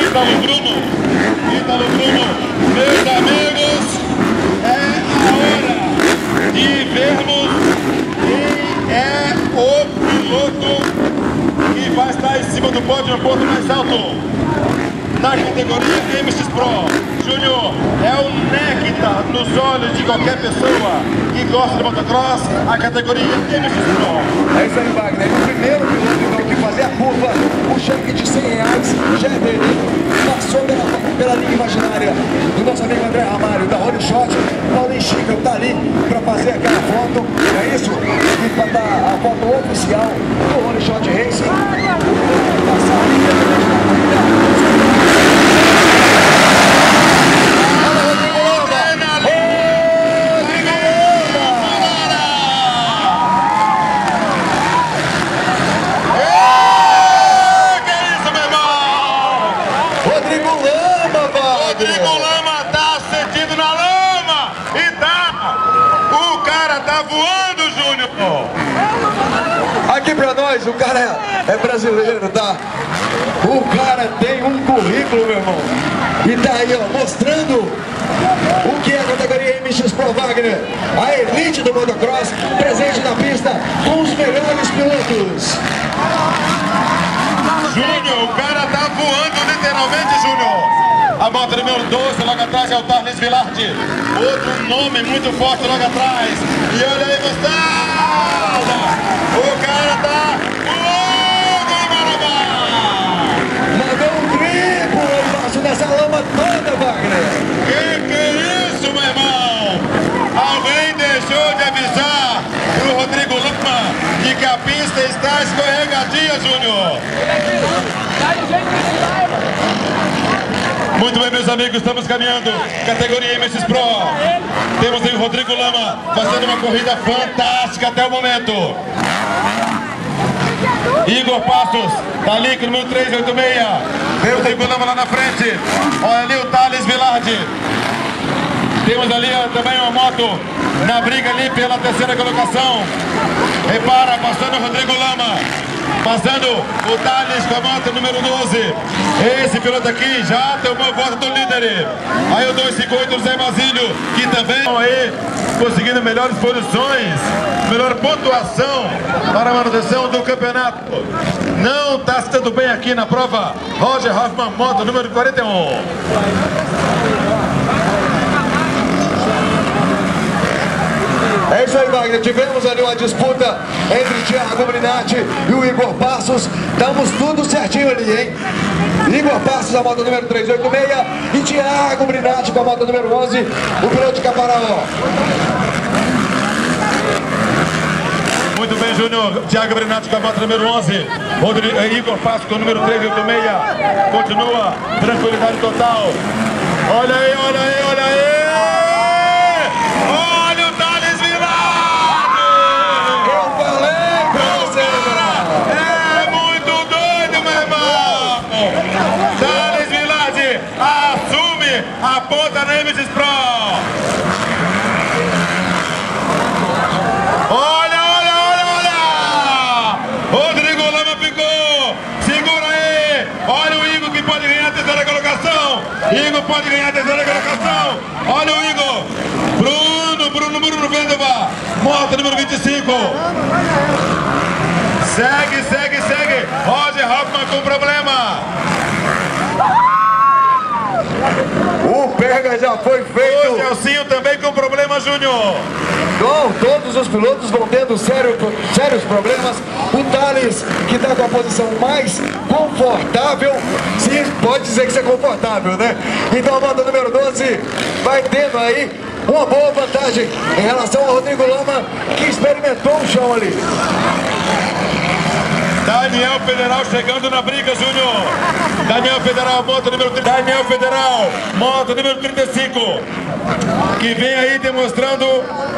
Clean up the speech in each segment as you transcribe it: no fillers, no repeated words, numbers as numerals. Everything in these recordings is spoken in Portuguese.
Ítalo Bruno. Ítalo Bruno. Meus amigos, é a hora de vermos quem é o piloto que vai estar em cima do pódio no ponto mais alto na categoria MX Pro. Júnior, é o néctar nos olhos de qualquer pessoa que gosta de motocross, a categoria MX Pro. É isso aí, Wagner. O primeiro piloto então, que fazer a curva, o cheque de R$100 já é dele. Passou pela linha imaginária do nosso amigo André Ramalho, da Holy Shot. Paulinho Chico está ali para fazer aquela foto. É isso? E para dar a foto oficial do Holy Shot Racing. Passar ali Rodrigo Lama tá sentindo na lama e tá. O cara tá voando, Júnior. Aqui pra nós, o cara é brasileiro, tá? O cara tem um currículo, meu irmão. E tá aí, ó, mostrando o que é a categoria MX Pro Wagner. A elite do motocross, presente na pista com os melhores pilotos. Júnior, o cara tá voando literalmente, Júnior. A moto número 12, logo atrás é o Thales Vilardi. Outro nome muito forte logo atrás. E olha aí, moçada! O cara tá voando em Marabá! Mandou um triplo embaixo dessa lama toda, Wagner. Que é isso, meu irmão? Alguém deixou de avisar pro Rodrigo Lama de que a pista está escorregadia, Júnior. Muito bem, meus amigos, estamos caminhando. Categoria MX Pro. Temos aí o Rodrigo Lama fazendo uma corrida fantástica até o momento. Igor Passos, tá ali com o número 386. Vem o Rodrigo Lama lá na frente. Olha ali o Thales Vilardi. Temos ali também uma moto na briga ali pela terceira colocação. Repara, passando o Rodrigo Lama. Passando o Thales com a moto número 12. Esse piloto aqui já tomou a volta do líder. Aí o 258 Zé Basílio, que também aí conseguindo melhores posições, melhor pontuação para a manutenção do campeonato. Não está se dando bem aqui na prova. Roger Hoffman, moto número 41. É isso aí, Wagner. Tivemos ali uma disputa entre Thiago Brinatti e o Igor Passos. Estamos tudo certinho ali, hein? Igor Passos, a moto número 386, e Thiago Brinatti com a moto número 11, o piloto de Caparaó. Muito bem, Júnior. Thiago Brinatti com a moto número 11. Igor Passos com o número 386. Continua. Tranquilidade total. Olha aí, olha aí, olha aí. A ponta na MX Pro. Olha, olha, olha, olha. Rodrigo Lama ficou. Segura aí. Olha o Igor que pode ganhar a terceira colocação. Igor pode ganhar a terceira colocação. Olha o Igor. Bruno Vendova. Moto número 25. Segue. Roger Hoffman com problema. O pega já foi feito. O Celcinho também com problema, Júnior. Bom, todos os pilotos vão tendo sérios problemas. O Thales, que está com a posição mais confortável, sim, pode dizer que isso é confortável, né? Então a moto número 12 vai tendo aí uma boa vantagem em relação ao Rodrigo Lama, que experimentou o chão ali. Daniel Federal chegando na briga, Júnior. Daniel Federal, moto número 30. Daniel Federal, moto número 35. Que vem aí demonstrando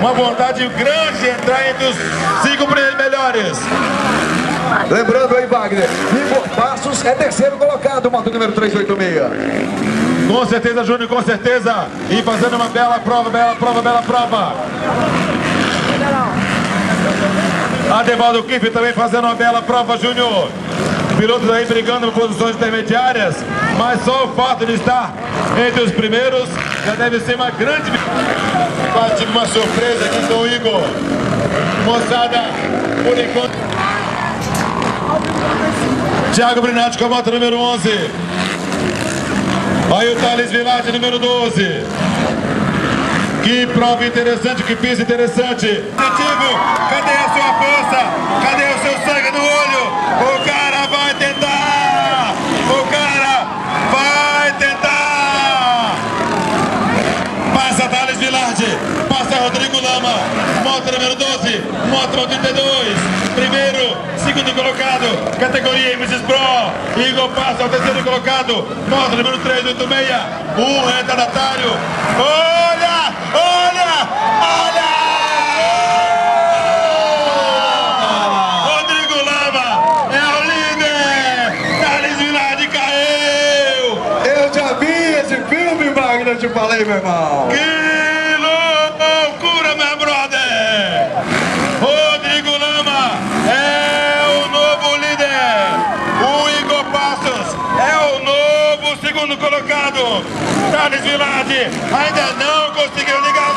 uma vontade grande de entrar entre os 5 melhores. Lembrando aí, Wagner, Igor Passos é terceiro colocado, moto número 386. Com certeza, Júnior, com certeza. E fazendo uma bela prova, bela prova. Adevaldo Kiff também fazendo uma bela prova, Júnior. pilotos aí brigando por posições intermediárias, mas só o fato de estar entre os primeiros já deve ser uma grande... Tive uma surpresa aqui com o Igor. Moçada, por enquanto... Thiago Brinatti com a moto número 11. Aí o Thales Villard, número 12. Que prova interessante, que pista interessante. Cadê a sua força? Cadê o seu sangue no olho? O cara vai tentar! O cara vai tentar! Passa Thales Villard, passa Rodrigo Lama, moto número 12, moto 32, primeiro, segundo colocado, categoria MX Pro. Igor passa ao terceiro colocado, moto número 386, um retardatário. Olha! Olha! Olha! Rodrigo Lama é o líder! Thales Villard caiu! Eu já vi esse filme, Wagner, eu te falei, meu irmão. Que loucura, meu brother! Rodrigo Lama é o novo líder! O Igor Passos é o novo segundo colocado! Thales Villard ainda não conseguiu ligar